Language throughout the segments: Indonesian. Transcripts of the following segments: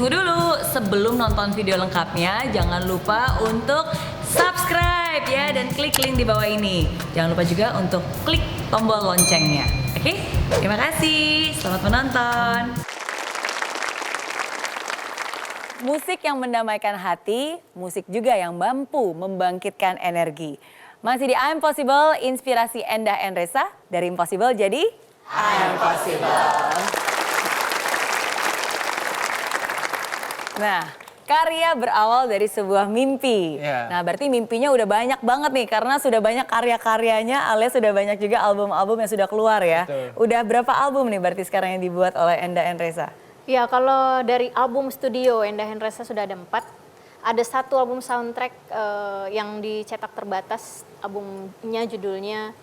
Tunggu dulu, sebelum nonton video lengkapnya, jangan lupa untuk subscribe ya dan klik link di bawah ini. Jangan lupa juga untuk klik tombol loncengnya. Oke? Terima kasih. Selamat menonton. Musik yang mendamaikan hati, musik juga yang mampu membangkitkan energi. Masih di I'm Possible, inspirasi Endah Endresa. Dari Impossible jadi I'm Possible. Nah, karya berawal dari sebuah mimpi. Nah, berarti mimpinya udah banyak banget nih karena sudah banyak karya-karyanya alias sudah banyak juga album-album yang sudah keluar ya. Betul. Udah berapa album nih berarti sekarang yang dibuat oleh Endah Endresa? Ya, kalau dari album studio Endah Endresa sudah ada 4. Ada 1 album soundtrack yang dicetak terbatas, albumnya judulnya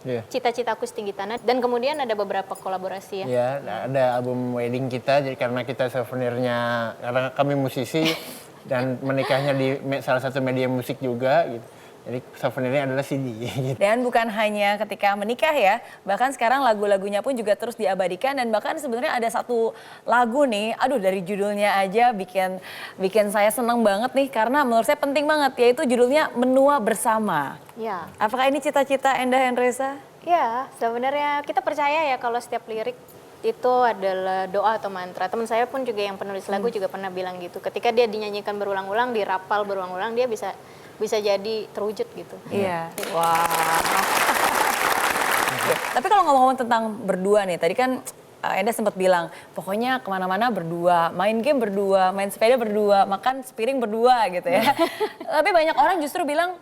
Cita-Citaku Setinggi Tanah, dan kemudian ada beberapa kolaborasi ya. Iya, ada album wedding kita, jadi karena kita souvenirnya, karena kami musisi dan menikahnya di salah satu media musik juga gitu. Jadi souvenirnya adalah CD. Gitu. Dan bukan hanya ketika menikah ya, bahkan sekarang lagu-lagunya pun juga terus diabadikan dan bahkan sebenarnya ada satu lagu nih, aduh dari judulnya aja bikin saya seneng banget nih karena menurut saya penting banget, yaitu judulnya Menua Bersama. Ya. Apakah ini cita-cita Endah Endresa? Ya, sebenarnya kita percaya ya kalau setiap lirik itu adalah doa atau mantra. Teman saya pun juga yang penulis lagu juga pernah bilang gitu. Ketika dia dinyanyikan berulang-ulang, dirapal berulang-ulang, dia bisa jadi terwujud gitu. Iya. Wah. Tapi kalau ngomong-ngomong tentang berdua nih, tadi kan Endah sempat bilang, pokoknya kemana-mana berdua, main game berdua, main sepeda berdua, makan sepiring berdua gitu ya. Tapi banyak orang justru bilang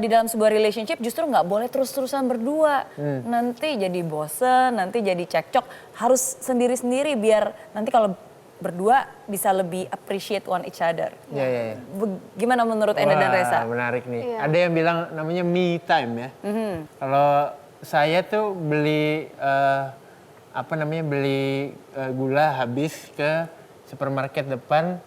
di dalam sebuah relationship justru nggak boleh terus-terusan berdua. Nanti jadi bosen, nanti jadi cekcok, harus sendiri-sendiri biar nanti kalau berdua bisa lebih appreciate one each other. Iya. Gimana menurut Endah dan Resa? Menarik nih. Iya. Ada yang bilang namanya me time ya. Kalau saya tuh beli beli gula habis ke supermarket depan,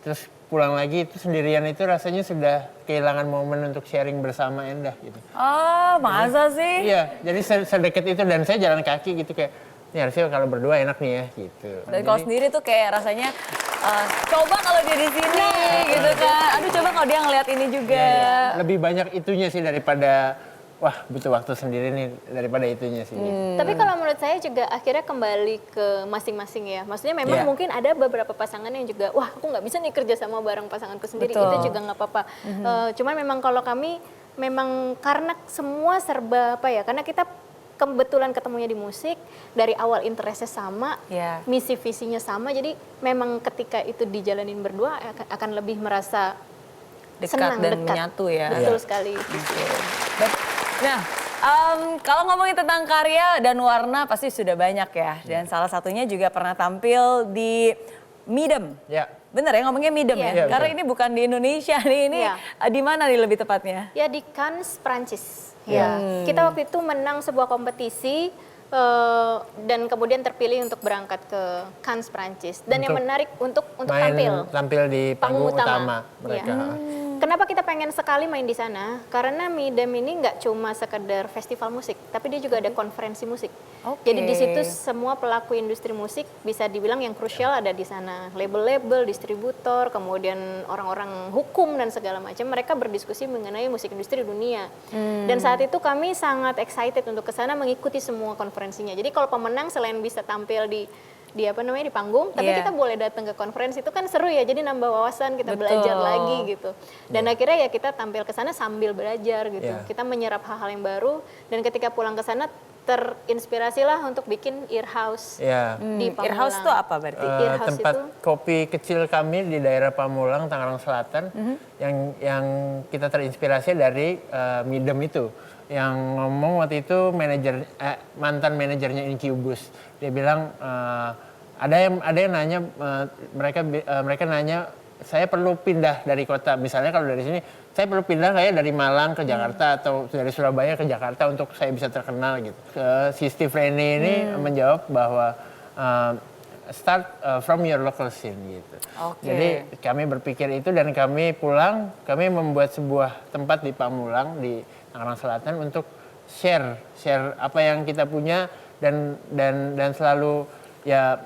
terus pulang lagi itu sendirian itu rasanya sudah kehilangan momen untuk sharing bersama Endah gitu. Oh, masa sih? Iya, jadi sedekat itu dan saya jalan kaki gitu kayak, ini harusnya kalau berdua enak nih ya gitu. Dan kalau sendiri tuh kayak rasanya coba kalau dia di sini gitu kan. Aduh coba kalau dia ngeliat ini juga. Ya. Lebih banyak itunya sih daripada wah butuh waktu sendiri nih daripada itunya sih. Tapi kalau menurut saya juga akhirnya kembali ke masing-masing ya. Maksudnya memang mungkin ada beberapa pasangan yang juga wah aku nggak bisa nih kerja sama bareng pasanganku sendiri. Betul. Itu juga nggak apa-apa. Cuman memang kalau kami memang karena semua serba apa ya, karena kita kebetulan ketemunya di musik, dari awal interestnya sama, misi visinya sama, jadi memang ketika itu dijalanin berdua akan lebih merasa dekat dan menyatu ya. Betul sekali. Nah, kalau ngomongin tentang karya dan warna pasti sudah banyak ya, dan salah satunya juga pernah tampil di Midem. Ya. Bener ya ngomongnya Midem ya? Karena ini bukan di Indonesia nih, ini di mana nih lebih tepatnya? Ya di Cannes, Prancis. Ya, kita waktu itu menang sebuah kompetisi dan kemudian terpilih untuk berangkat ke Cannes, Prancis. Dan yang menarik untuk tampil di panggung utama mereka. Kenapa kita pengen sekali main di sana? Karena Midem ini nggak cuma sekedar festival musik, tapi dia juga ada konferensi musik. Jadi di situ semua pelaku industri musik bisa dibilang yang krusial ada di sana. Label-label, distributor, kemudian orang-orang hukum dan segala macam. Mereka berdiskusi mengenai musik industri dunia. Dan saat itu kami sangat excited untuk ke sana mengikuti semua konferensinya. Jadi kalau pemenang selain bisa tampil di panggung, tapi kita boleh datang ke konferensi, itu kan seru ya, jadi nambah wawasan, kita belajar lagi gitu. Dan akhirnya ya kita tampil ke sana sambil belajar gitu. Kita menyerap hal-hal yang baru dan ketika pulang ke sana terinspirasilah untuk bikin earhouse di Pamulang. Earhouse itu apa berarti? Tempat kopi kecil kami di daerah Pamulang, Tangerang Selatan, yang kita terinspirasi dari Midem itu. Yang ngomong waktu itu mantan manajernya Incubus, dia bilang ada yang nanya, mereka nanya saya perlu pindah dari kota, misalnya kalau dari sini saya perlu pindah kayak dari Malang ke Jakarta atau dari Surabaya ke Jakarta untuk saya bisa terkenal gitu. Si Steve Rennie ini menjawab bahwa start from your local scene gitu. Jadi kami berpikir itu dan kami pulang, kami membuat sebuah tempat di Pamulang di Tangerang Selatan untuk share apa yang kita punya dan selalu ya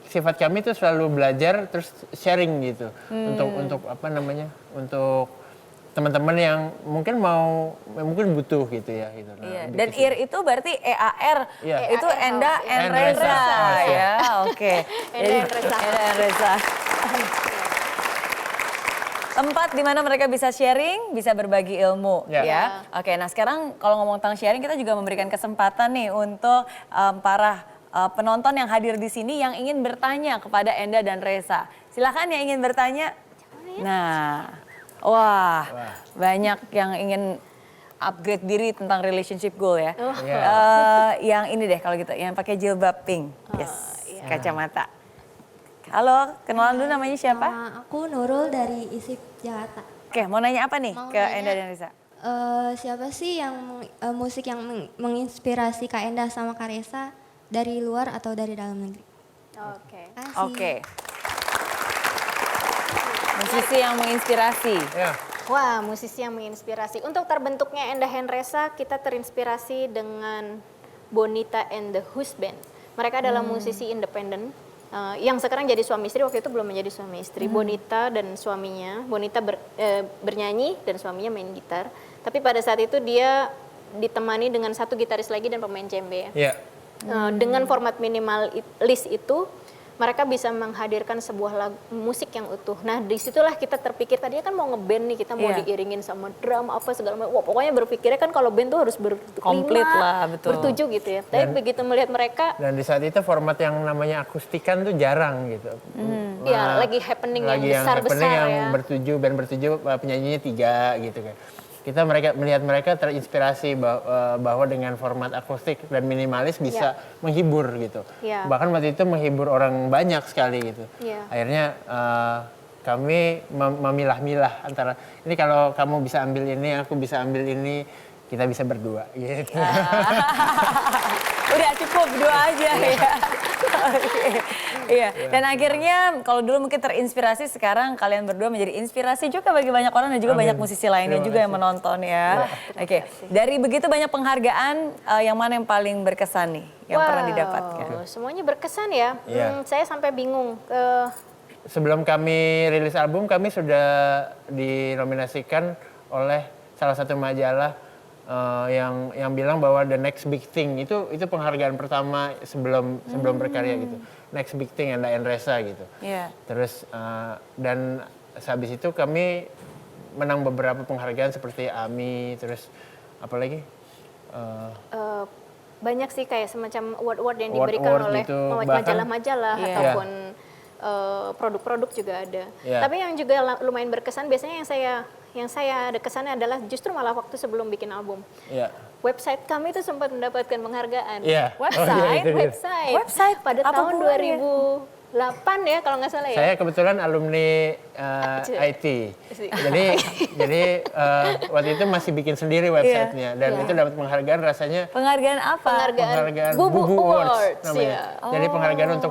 sifat kami itu selalu belajar terus sharing gitu untuk apa namanya untuk teman-teman yang mungkin butuh gitu ya gitu. Nah, Iya. lebih Dan ke situ. EAR itu berarti EAR Iya. itu Enda and And Reza Reza. ya. Oke. Enda and Reza. Enda and Reza. Tempat di mana mereka bisa sharing, bisa berbagi ilmu Ya. ya. Oke, nah sekarang kalau ngomong tentang sharing kita juga memberikan kesempatan nih untuk para penonton yang hadir di sini yang ingin bertanya kepada Enda dan Reza. Silakan yang ingin bertanya. Nah, wah, banyak yang ingin upgrade diri tentang relationship goal ya. Yang ini deh kalau gitu, yang pakai jilbab pink. Yes, kacamata. Halo, kenalan dulu namanya siapa? Aku Nurul dari ISIP Jakarta. Oke, mau nanya apa nih Mau ke nanya, Enda dan Reza? Siapa sih yang musik yang menginspirasi Kak Enda sama Kak Reza dari luar atau dari dalam negeri? Oke. Kasih. Oke. Musisi yang menginspirasi. Ya. Wah, musisi yang menginspirasi. Untuk terbentuknya Enda and Reza, kita terinspirasi dengan Bonita and the Husband. Mereka adalah musisi independen yang sekarang jadi suami istri, waktu itu belum menjadi suami istri. Bonita dan suaminya, Bonita bernyanyi dan suaminya main gitar. Tapi pada saat itu dia ditemani dengan satu gitaris lagi dan pemain djembe. Iya. Dengan format minimalis itu, mereka bisa menghadirkan sebuah musik yang utuh. Nah, disitulah kita terpikir, tadinya kan mau ngeband nih, kita mau Iya. diiringin sama drum apa segala macam. Wah, pokoknya berpikirnya kan kalau band tuh harus Komplit lah, betul. bertujuh gitu ya. Tapi begitu melihat mereka, Dan di saat itu format yang namanya akustikan tuh jarang gitu. ya lagi happening Lagi yang besar-besar happening yang ya. band bertujuh, penyanyinya 3 gitu kan. Kita melihat mereka terinspirasi bahwa dengan format akustik dan minimalis bisa menghibur gitu. Ya. Bahkan waktu itu menghibur orang banyak sekali gitu. Ya. Akhirnya kami memilah-milah antara ini kalau kamu bisa ambil ini, aku bisa ambil ini, kita bisa berdua gitu. Udah cukup dua aja ya. Oke. Iya. Dan akhirnya kalau dulu mungkin terinspirasi, sekarang kalian berdua menjadi inspirasi juga bagi banyak orang dan juga banyak musisi lainnya Terima juga yang kasih. menonton ya. Oke. Dari begitu banyak penghargaan, yang mana yang paling berkesan nih yang pernah didapatkan? Semuanya berkesan ya. Iya. Saya sampai bingung. Sebelum kami rilis album, kami sudah dinominasikan oleh salah satu majalah yang bilang bahwa the next big thing itu penghargaan pertama sebelum berkarya gitu. Next big thing Enda and Reza gitu. Iya. Terus dan sehabis itu kami menang beberapa penghargaan seperti AMI, terus apa lagi? Banyak sih kayak semacam award-award yang Award diberikan oleh gitu. Bahkan- majalah-majalah Iya. ataupun produk-produk juga ada. Iya. Tapi yang juga lumayan berkesan biasanya yang saya ada kesannya adalah justru malah waktu sebelum bikin album. Ya. Website kami itu sempat mendapatkan penghargaan. Iya. Website? itu dia. Website pada Apa tahun hubungannya? 2008 ya kalau nggak salah ya. Saya kebetulan alumni IT. Jadi waktu itu masih bikin sendiri websitenya dan itu dapat penghargaan rasanya Penghargaan apa? penghargaan Bubu Awards, namanya. ya. Jadi penghargaan untuk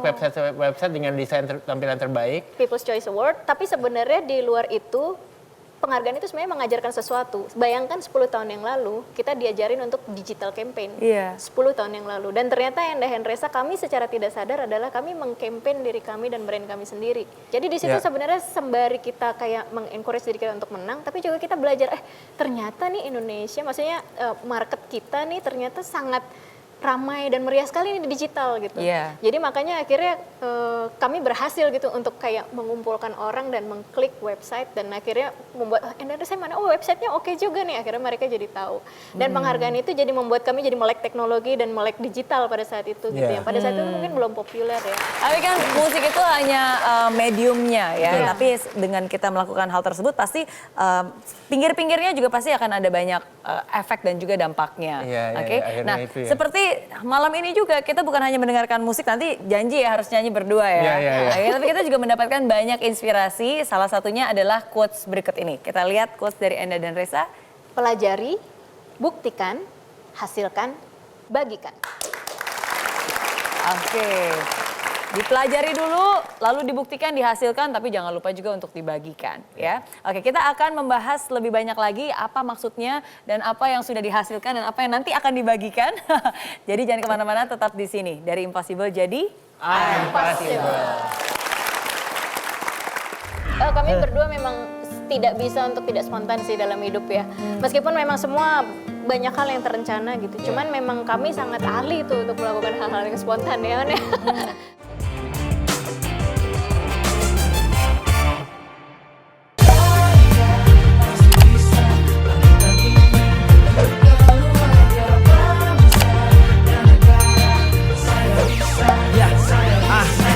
website dengan desain tampilan terbaik. People's Choice Award, tapi sebenarnya di luar itu penghargaan itu sebenarnya mengajarkan sesuatu. Bayangkan 10 tahun yang lalu kita diajarin untuk digital campaign. Iya. 10 tahun yang lalu. Dan ternyata Enda and Reza kami secara tidak sadar adalah kami mengkampanye diri kami dan brand kami sendiri. Jadi di situ Ya. sebenarnya sembari kita kayak mengencourage diri kita untuk menang, tapi juga kita belajar ternyata nih Indonesia, maksudnya market kita nih ternyata sangat ramai dan meriah sekali nih di digital gitu. Iya. Jadi makanya akhirnya kami berhasil gitu untuk kayak mengumpulkan orang dan mengklik website dan akhirnya membuat saya mana websitenya oke juga nih, akhirnya mereka jadi tahu. Dan penghargaan itu jadi membuat kami jadi melek teknologi dan melek digital pada saat itu gitu Iya. ya. Pada saat itu mungkin belum populer ya. Tapi kan musik itu hanya mediumnya ya. Betul. Tapi dengan kita melakukan hal tersebut pasti pinggir-pinggirnya juga pasti akan ada banyak efek dan juga dampaknya. Iya, iya, Oke. iya, akhirnya Nah, itu ya. seperti malam ini juga kita bukan hanya mendengarkan musik, nanti janji ya harus nyanyi berdua ya. Iya, iya, iya. Oke, tapi kita juga mendapatkan banyak inspirasi. Salah satunya adalah quotes berikut ini. Kita lihat quotes dari Enda dan Reza. Pelajari, buktikan, hasilkan, bagikan. Oke. Dipelajari dulu, lalu dibuktikan, dihasilkan, tapi jangan lupa juga untuk dibagikan ya. Oke, kita akan membahas lebih banyak lagi apa maksudnya dan apa yang sudah dihasilkan dan apa yang nanti akan dibagikan. Jadi jangan kemana-mana, tetap di sini. Dari Impossible jadi Impossible. Kami berdua memang tidak bisa untuk tidak spontan sih dalam hidup ya. Meskipun memang semua banyak hal yang terencana gitu. Cuman memang kami sangat ahli tuh untuk melakukan hal-hal yang spontan ya.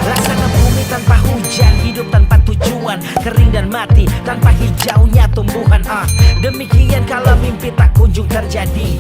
Laksana bumi tanpa hujan, hidup tanpa tujuan, kering dan mati tanpa hijaunya tumbuhan. Demikian kalau mimpi tak kunjung terjadi,